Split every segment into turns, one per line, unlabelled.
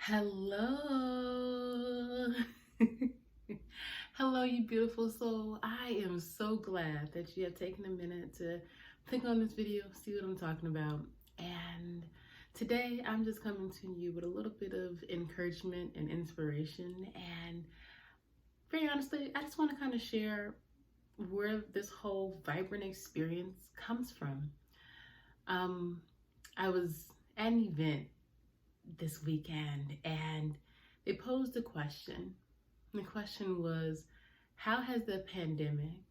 Hello. Hello, you beautiful soul. I am so glad that you have taken a minute to click on this video, see what I'm talking about. And today I'm just coming to you with a little bit of encouragement and inspiration. And very honestly, I just want to kind of share where this whole vibrant experience comes from. Um, I was at an event this weekend and they posed a question. The question was, how has the pandemic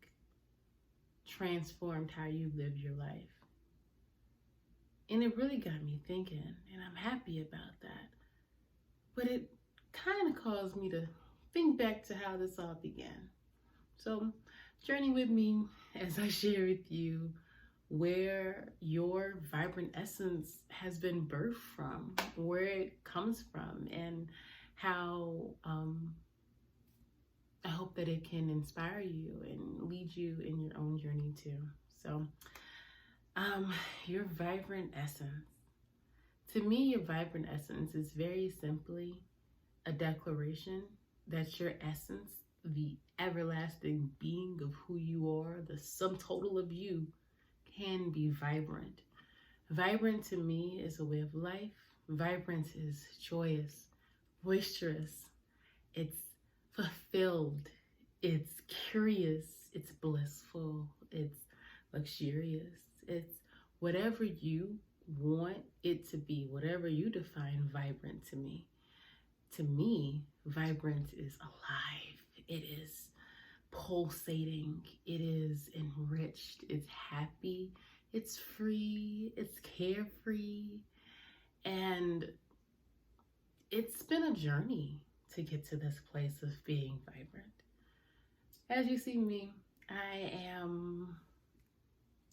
transformed how you live your life? And it really got me thinking, and I'm happy about that. But it kind of caused me to think back to how this all began. So journey with me as I share with you where your vibrant essence has been birthed from, where it comes from, and how I hope that it can inspire you and lead you in your own journey too. So, your vibrant essence. To me, your vibrant essence is very simply a declaration that your essence, the everlasting being of who you are, the sum total of you, can be vibrant. Vibrant to me is a way of life. Vibrance is joyous, boisterous, it's fulfilled, it's curious, it's blissful, it's luxurious, it's whatever you want it to be, whatever you define vibrant to me. To me, vibrance is alive. It is pulsating. It is enriched. It's happy. It's free. It's carefree. And it's been a journey to get to this place of being vibrant. As you see me, I am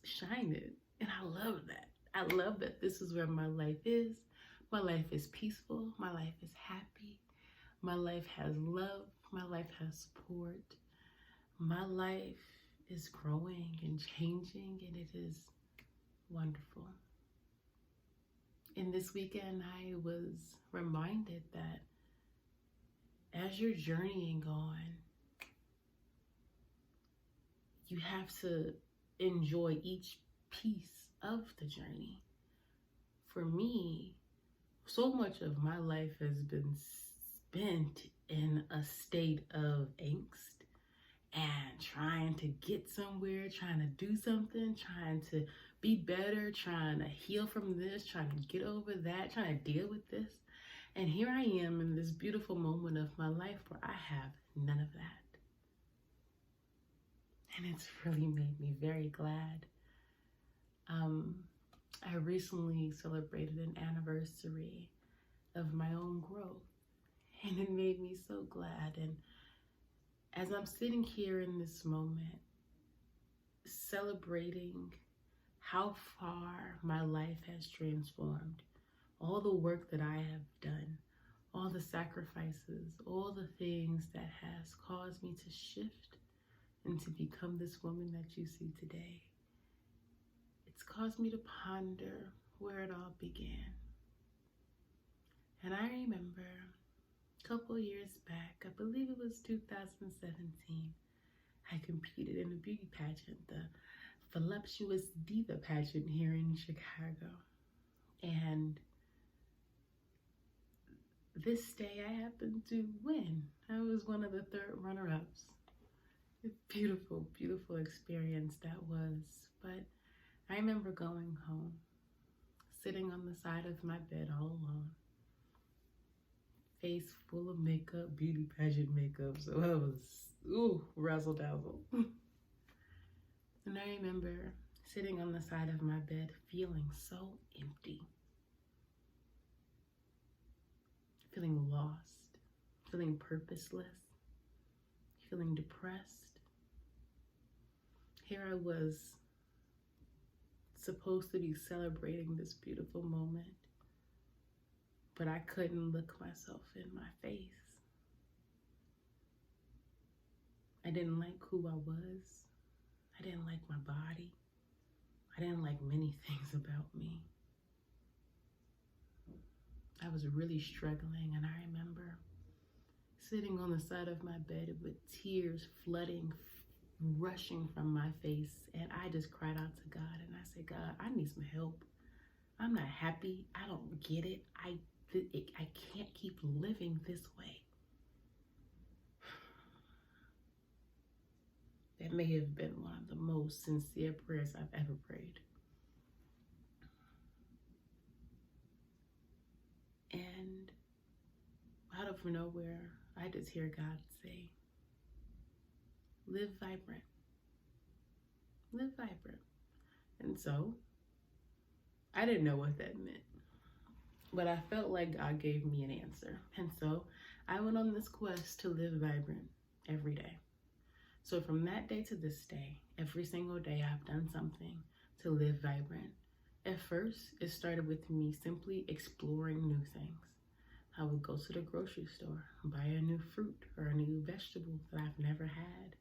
shining, and I love that. I love that this is where my life is. My life is peaceful. My life is happy. My life has love. My life has support. My life is growing and changing, and it is wonderful. And this weekend, I was reminded that as you're journeying on, you have to enjoy each piece of the journey. For me, so much of my life has been spent in a state of angst and trying to get somewhere, trying to do something, trying to be better, trying to heal from this, trying to get over that, trying to deal with this. And here I am in this beautiful moment of my life where I have none of that. And it's really made me very glad. I recently celebrated an anniversary of my own growth, and it made me so glad. And as I'm sitting here in this moment, celebrating how far my life has transformed, all the work that I have done, all the sacrifices, all the things that has caused me to shift and to become this woman that you see today. It's caused me to ponder where it all began. And I remember a couple years back, I believe it was 2017, I competed in a beauty pageant, the Voluptuous Diva pageant here in Chicago. And this day I happened to win. I was one of the third runner-ups. A beautiful, beautiful experience that was. But I remember going home, sitting on the side of my bed all alone, face full of makeup, beauty pageant makeup, so I was, razzle dazzle. And I remember sitting on the side of my bed feeling so empty, feeling lost, feeling purposeless, feeling depressed. Here I was, supposed to be celebrating this beautiful moment, but I couldn't look myself in my face. I didn't like who I was. I didn't like my body. I didn't like many things about me. I was really struggling, and I remember sitting on the side of my bed with tears flooding, rushing from my face, and I just cried out to God, and I said, God, I need some help. I'm not happy. I don't get it. I can't keep living this way. That may have been one of the most sincere prayers I've ever prayed. And out of nowhere, I just hear God say, live vibrant. Live vibrant. And so, I didn't know what that meant, but I felt like God gave me an answer. And so, I went on this quest to live vibrant every day. So from that day to this day, every single day I've done something to live vibrant. At first, it started with me simply exploring new things. I would go to the grocery store, buy a new fruit or a new vegetable that I've never had.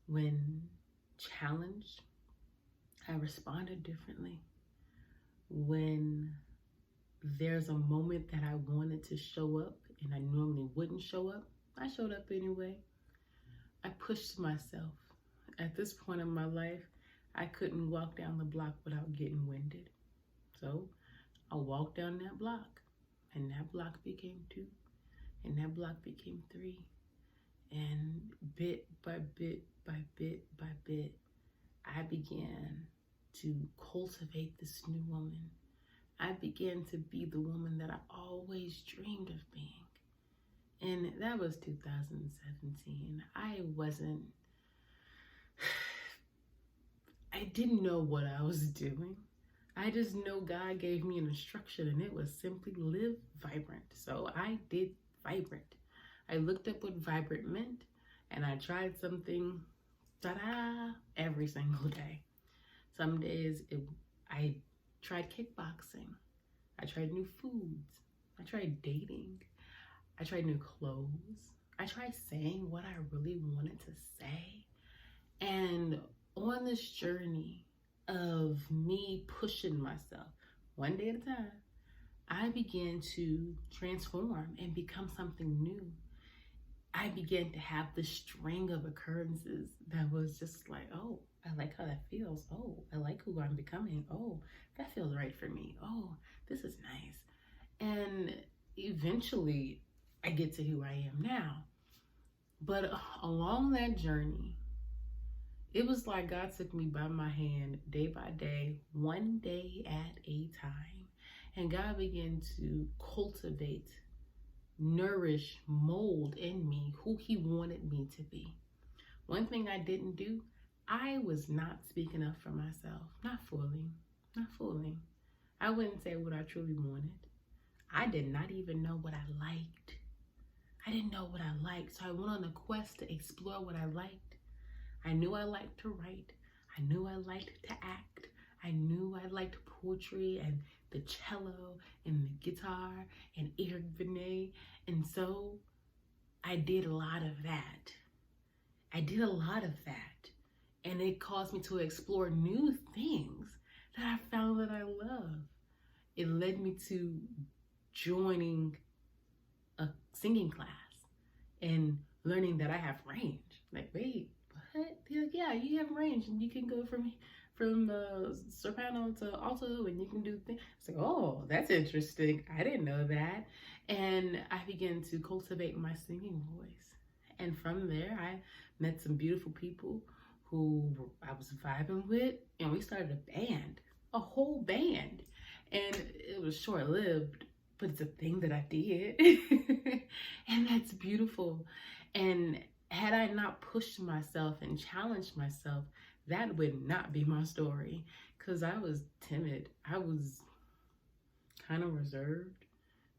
When challenged, I responded differently. When there's a moment that I wanted to show up and I normally wouldn't show up, I showed up anyway. I pushed myself. At this point in my life, I couldn't walk down the block without getting winded. So I walked down that block, and that block became 2, and that block became 3. And bit by bit by bit by bit, I began to cultivate this new woman. I began to be the woman that I always dreamed of being. And that was 2017. I didn't know what I was doing. I just know God gave me an instruction, and it was simply live vibrant. So I did vibrant. I looked up what vibrant meant, and I tried something, every single day. Some days I tried kickboxing. I tried new foods. I tried dating. I tried new clothes. I tried saying what I really wanted to say. And on this journey of me pushing myself one day at a time, I began to transform and become something new. I began to have this string of occurrences that was just like, oh, I like how that feels. Oh, I like who I'm becoming. Oh, that feels right for me. Oh, this is nice. And eventually, I get to who I am now. But along that journey, it was like God took me by my hand day by day, one day at a time. And God began to cultivate, nourish, mold in me who He wanted me to be. One thing I didn't do, I was not speaking up for myself. Not fooling. I wouldn't say what I truly wanted. I did not even know what I liked. I didn't know what I liked, so I went on a quest to explore what I liked. I knew I liked to write. I knew I liked to act. I knew I liked poetry and the cello and the guitar and Eric Benet. And so I did a lot of that. And it caused me to explore new things that I found that I love. It led me to joining a singing class and learning that I have range. Like, wait, what? They're like, yeah, you have range, and you can go from soprano to alto, and you can do things. It's like, oh, that's interesting. I didn't know that. And I began to cultivate my singing voice. And from there, I met some beautiful people who I was vibing with, and we started a whole band. And it was short-lived, but it's a thing that I did. And that's beautiful. And had I not pushed myself and challenged myself, that would not be my story, because I was timid. I was kind of reserved.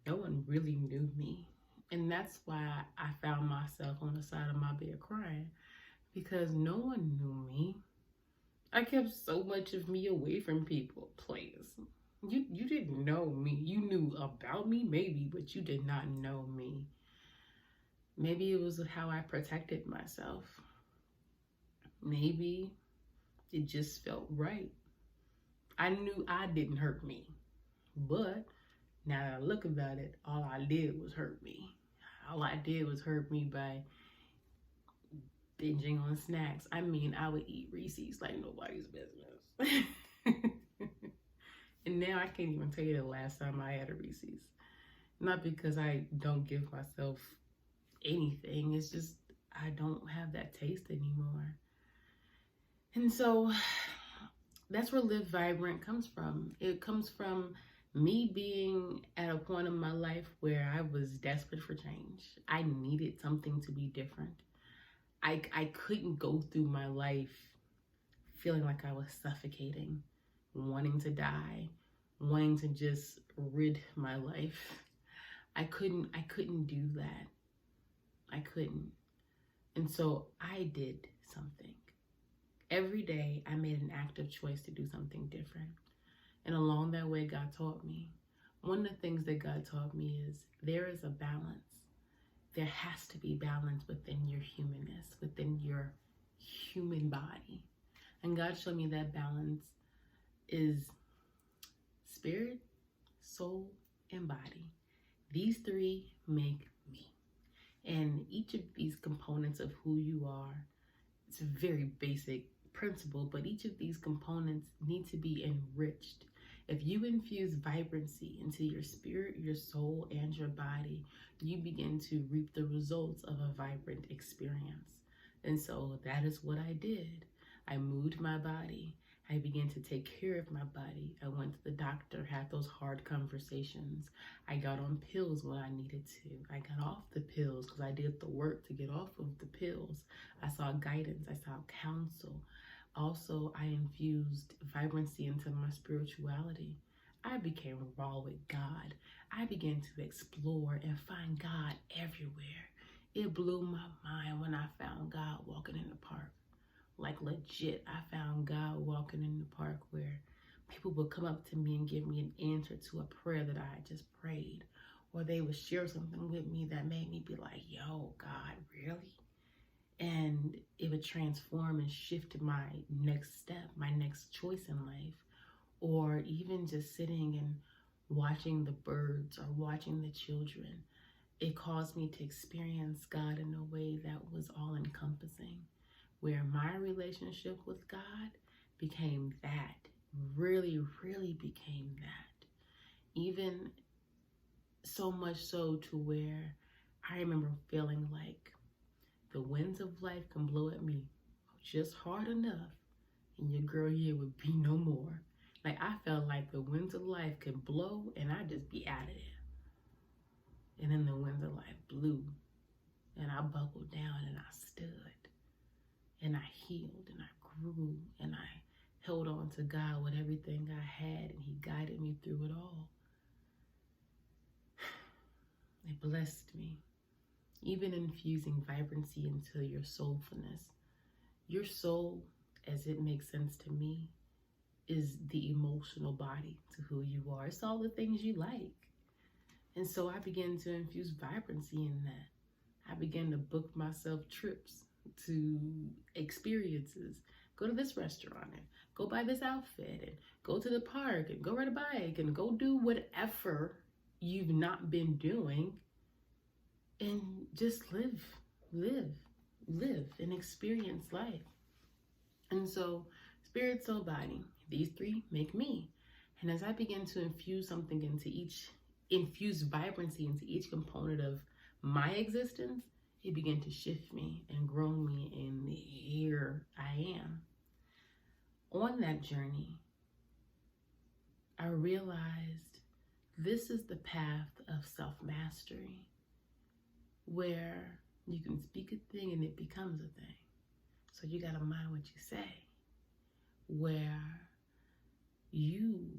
No one really knew me. And that's why I found myself on the side of my bed crying, because no one knew me. I kept so much of me away from people. Please. You didn't know me. You knew about me, maybe, but you did not know me. Maybe it was how I protected myself. Maybe it just felt right. I knew I didn't hurt me, but Now that I look about it, all I did was hurt me. All I did was hurt me by binging on snacks. I mean, I would eat Reese's like nobody's business. And now I can't even tell you the last time I had a Reese's. Not because I don't give myself anything, it's just I don't have that taste anymore. And so that's where Live Vibrant comes from. It comes from me being at a point in my life where I was desperate for change. I needed something to be different. I couldn't go through my life feeling like I was suffocating, wanting to die, wanting to just rid my life. I couldn't do that. I couldn't. And so I did something. Every day I made an active choice to do something different. And along that way, God taught me. One of the things that God taught me is there is a balance. There has to be balance within your humanness, within your human body. And God showed me that balance is spirit, soul, and body. These three make me. And each of these components of who you are, it's a very basic principle, but each of these components need to be enriched. If you infuse vibrancy into your spirit, your soul, and your body, you begin to reap the results of a vibrant experience. And so that is what I did. I moved my body. I began to take care of my body. I went to the doctor, had those hard conversations. I got on pills when I needed to. I got off the pills because I did the work to get off of the pills. I sought guidance. I sought counsel. Also, I infused vibrancy into my spirituality. I became raw with God. I began to explore and find God everywhere. It blew my mind when I found God walking in the park. Like legit, I found God walking in the park where people would come up to me and give me an answer to a prayer that I had just prayed. Or they would share something with me that made me be like, yo, God, really? And it would transform and shift my next step, my next choice in life. Or even just sitting and watching the birds or watching the children. It caused me to experience God in a way that was all encompassing, where my relationship with God became that, really, really became that. Even so much so to where I remember feeling like the winds of life can blow at me just hard enough and your girl here would be no more. Like I felt like the winds of life could blow and I'd just be out of there. And then the winds of life blew and I buckled down and I stood. And I healed and I grew and I held on to God with everything I had and he guided me through it all. It blessed me. Even infusing vibrancy into your soulfulness. Your soul, as it makes sense to me, is the emotional body to who you are. It's all the things you like. And so I began to infuse vibrancy in that. I began to book myself trips to experiences. Go to this restaurant and go buy this outfit and go to the park and go ride a bike and go do whatever you've not been doing and just live and experience life. And so spirit, soul, body, these three make me. And as I begin to infuse vibrancy into each component of my existence, it began to shift me and grow me, and here I am. On that journey, I realized this is the path of self-mastery, where you can speak a thing and it becomes a thing. So you gotta mind what you say, where you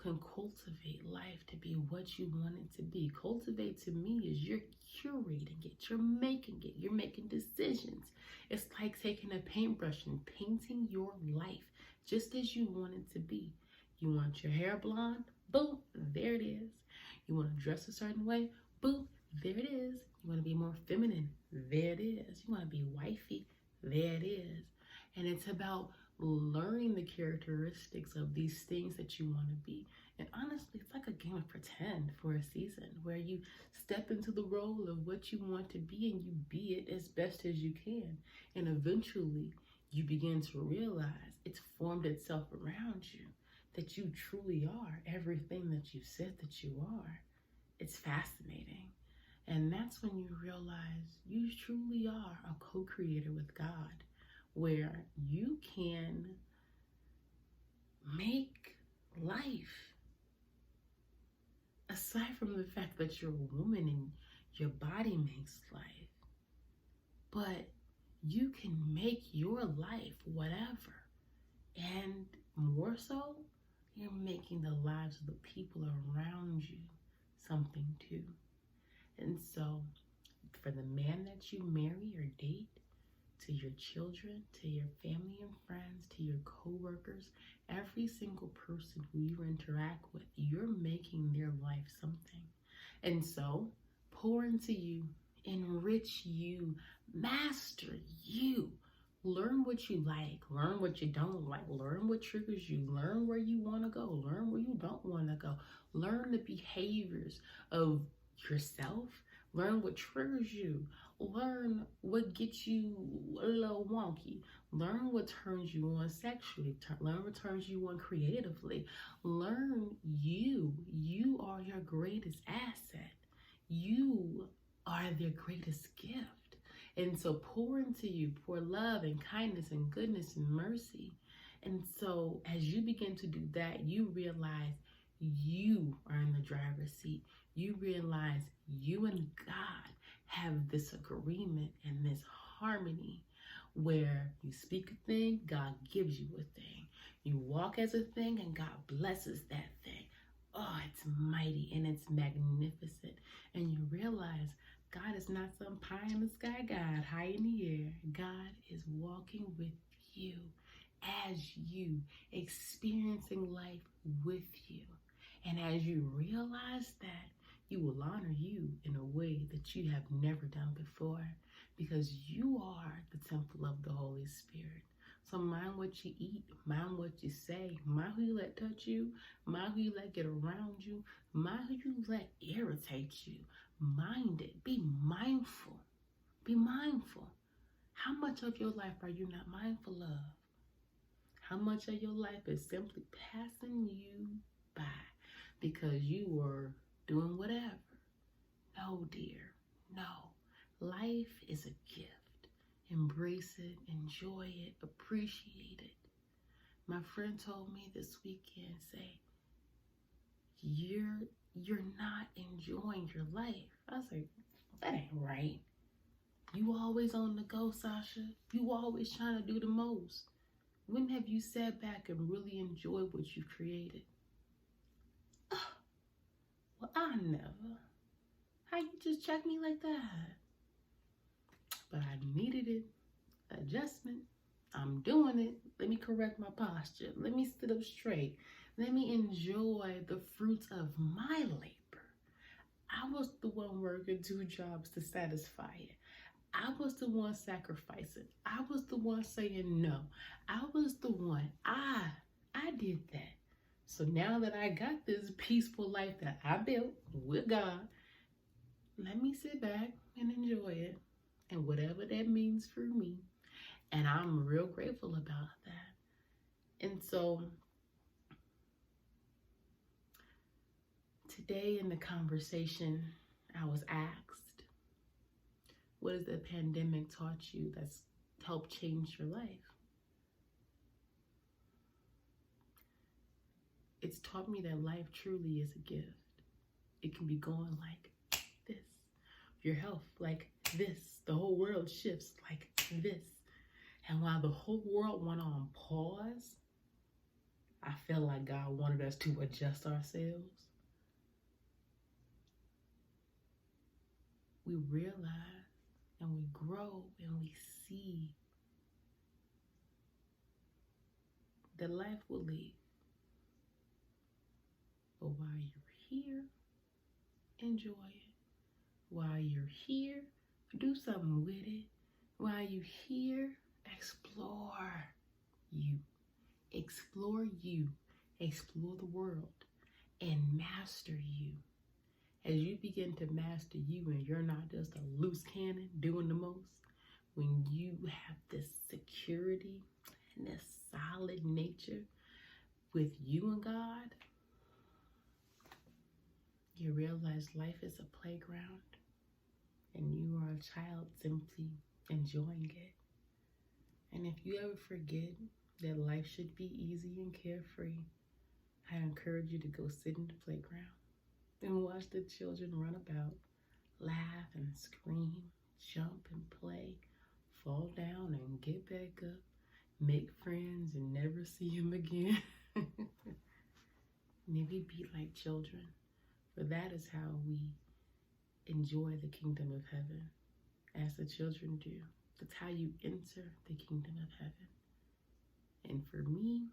can cultivate life to be what you want it to be. Cultivate to me is you're curating it, you're making it, you're making decisions. It's like taking a paintbrush and painting your life just as you want it to be. You want your hair blonde? Boom, there it is. You want to dress a certain way? Boom, there it is. You want to be more feminine? There it is. You want to be wifey? There it is. And it's about learning the characteristics of these things that you want to be. And honestly, it's like a game of pretend for a season, where you step into the role of what you want to be and you be it as best as you can. And eventually you begin to realize it's formed itself around you, that you truly are everything that you said that you are. It's fascinating. And that's when you realize you truly are a co-creator with God, where you can make life. Aside from the fact that you're a woman and your body makes life, but you can make your life whatever. And more so, you're making the lives of the people around you something too. And so, for the man that you marry or date, to your children, to your family and friends, to your co-workers, every single person who you interact with, you're making their life something. And so, pour into you, enrich you, master you. Learn what you like, learn what you don't like, learn what triggers you, learn where you want to go, learn where you don't want to go, learn the behaviors of yourself, learn what triggers you, learn what gets you a little wonky, learn what turns you on sexually, learn what turns you on creatively, learn you. You are your greatest asset. You are their greatest gift. And so pour into you, pour love and kindness and goodness and mercy. And so as you begin to do that, you realize you are in the driver's seat. You realize you and God have this agreement and this harmony where you speak a thing, God gives you a thing. You walk as a thing and God blesses that thing. Oh, it's mighty and it's magnificent. And you realize God is not some pie in the sky God high in the air. God is walking with you, as you, experiencing life with you. And as you realize that, you will honor you in a way that you have never done before, because you are the temple of the Holy Spirit. So mind what you eat, mind what you say, mind who you let touch you, mind who you let get around you, mind who you let irritate you. Mind it. Be mindful. Be mindful. How much of your life are you not mindful of? How much of your life is simply passing you by because you were doing whatever? No, dear. No. Life is a gift. Embrace it, enjoy it, appreciate it. My friend told me this weekend, say, you're not enjoying your life. I was like, that ain't right. You always on the go, Sasha. You always trying to do the most. When have you sat back and really enjoyed what you created? Well, I never. How you just check me like that? But I needed it. Adjustment. I'm doing it. Let me correct my posture. Let me sit up straight. Let me enjoy the fruits of my labor. I was the one working 2 jobs to satisfy it. I was the one sacrificing. I was the one saying no. I was the one. I did that. So now that I got this peaceful life that I built with God, let me sit back and enjoy it. And whatever that means for me. And I'm real grateful about that. And so today in the conversation, I was asked, what has the pandemic taught you that's helped change your life? It's taught me that life truly is a gift. It can be going like this. Your health like this. The whole world shifts like this. And while the whole world went on pause, I felt like God wanted us to adjust ourselves. We realize and we grow and we see that life will leave. But while you're here, enjoy it. While you're here, do something with it. While you're here, explore you. Explore you. Explore the world and master master you, as you begin to master you and you're not just a loose cannon doing the most, when you have this security and this solid nature with you and God, you realize life is a playground and you are a child simply enjoying it. And if you ever forget that life should be easy and carefree, I encourage you to go sit in the playground and watch the children run about, laugh and scream, jump and play, fall down and get back up, make friends and never see them again. Maybe be like children, for that is how we enjoy the kingdom of heaven, as the children do. That's how you enter the kingdom of heaven. And for me,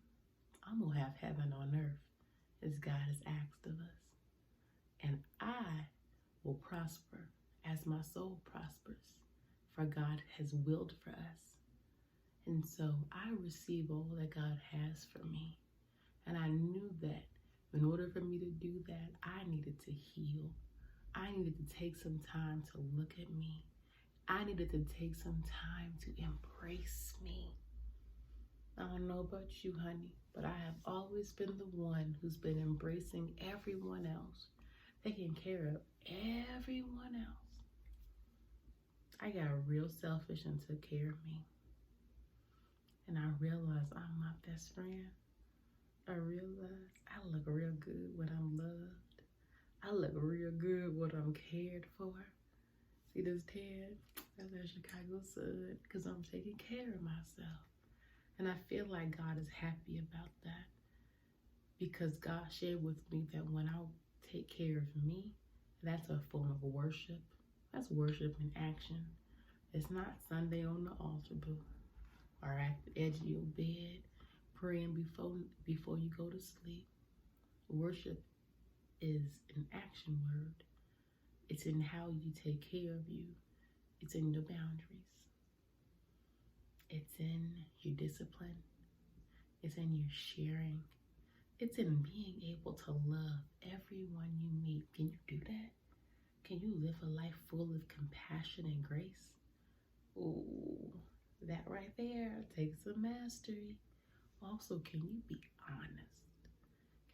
I'm going to have heaven on earth as God has asked of us. And I will prosper as my soul prospers, for God has willed for us. And so I receive all that God has for me. And I knew that in order for me to do that, I needed to heal. I needed to take some time to look at me. I needed to take some time to embrace me. I don't know about you, honey, but I have always been the one who's been embracing everyone else, taking care of everyone else. I got real selfish and took care of me. And I realized I'm my best friend. I realized I look real good when I'm loved. I look real good when I'm cared for. See this tan? That's that Chicago sun, because I'm taking care of myself. And I feel like God is happy about that, because God shared with me that when I take care of me, that's a form of worship. That's worship in action. It's not Sunday on the altar, boo, or at the edge of your bed praying before you go to sleep. Worship is an action word. It's in how you take care of you. It's in your boundaries. It's in your discipline. It's in your sharing. It's in being able to love everyone you meet. Can you do that? Can you live a life full of compassion and grace? Ooh, that right there takes some mastery. Also, can you be honest?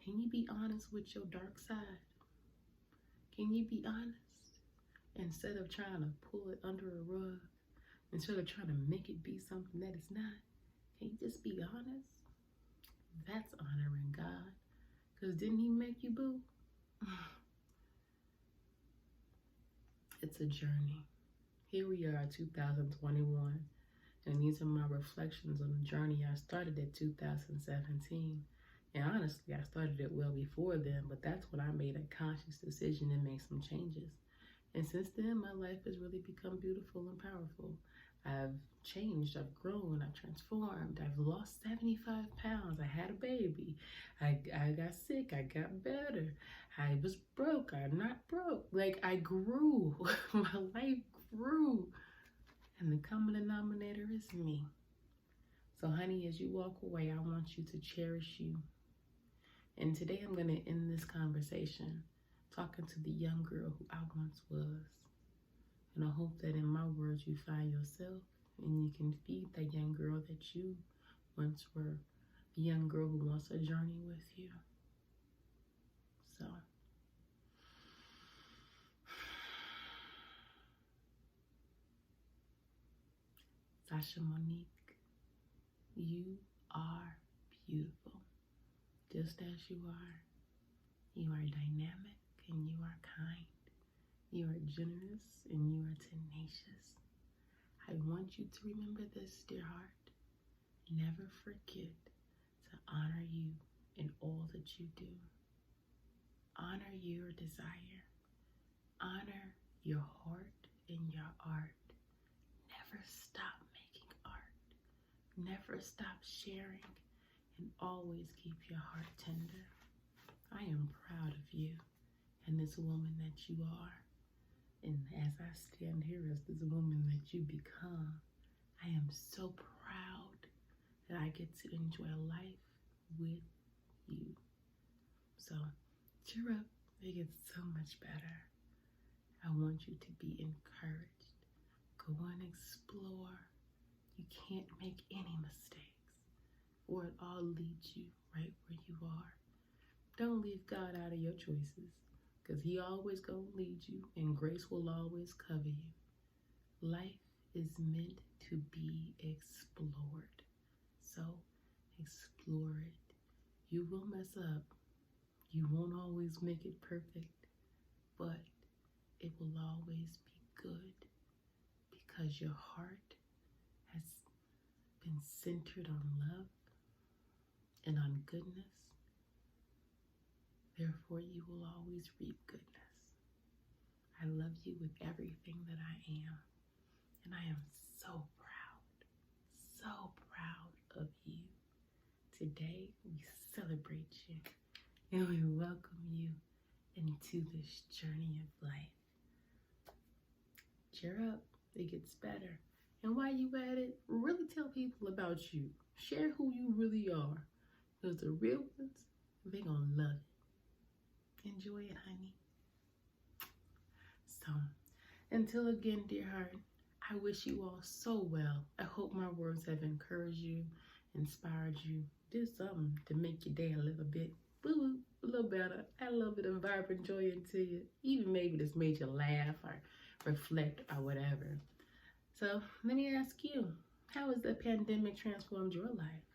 Can you be honest with your dark side? Can you be honest? Instead of trying to pull it under a rug, instead of trying to make it be something that it's not, can you just be honest? That's honoring God. Because didn't he make you, boo? It's a journey. Here we are, 2021. And these are my reflections on the journey I started in 2017. And honestly, I started it well before then, but that's when I made a conscious decision to make some changes. And since then, my life has really become beautiful and powerful. I've changed, I've grown, I've transformed, I've lost 75 pounds, I had a baby, I got sick, I got better, I was broke, I'm not broke. Like, I grew, my life grew, and the common denominator is me. So honey, as you walk away, I want you to cherish you. And today I'm gonna end this conversation talking to the young girl who I once was. And I hope that in my words you find yourself and you can feed that young girl that you once were, the young girl who wants a journey with you. So, Sasha Monique, you are beautiful, just as you are. You are dynamic and you are kind. You are generous and you are tenacious. I want you to remember this, dear heart. Never forget to honor you in all that you do. Honor your desire. Honor your heart and your art. Never stop making art. Never stop sharing, and always keep your heart tender. I am proud of you and this woman that you are. And as I stand here as this woman that you become, I am so proud that I get to enjoy life with you. So cheer up It gets so much better. I want you to be encouraged. Go and explore. You can't make any mistakes, or it all leads you right where you are. Don't leave God out of your choices, because he always gonna lead you, and grace will always cover you. Life is meant to be explored. So explore it. You will mess up. You won't always make it perfect, but it will always be good because your heart has been centered on love and on goodness. Therefore, you will always reap goodness. I love you with everything that I am, and I am so proud of you. Today, we celebrate you, and we welcome you into this journey of life. Cheer up, it gets better. And while you at it, really tell people about you. Share who you really are, because the real ones, they gonna love it. Enjoy it, honey. So, until again, dear heart, I wish you all so well. I hope my words have encouraged you, inspired you, did something to make your day a little bit a little better. Add a little bit of vibrant joy into you. Even maybe this made you laugh or reflect or whatever. So let me ask you, how has the pandemic transformed your life?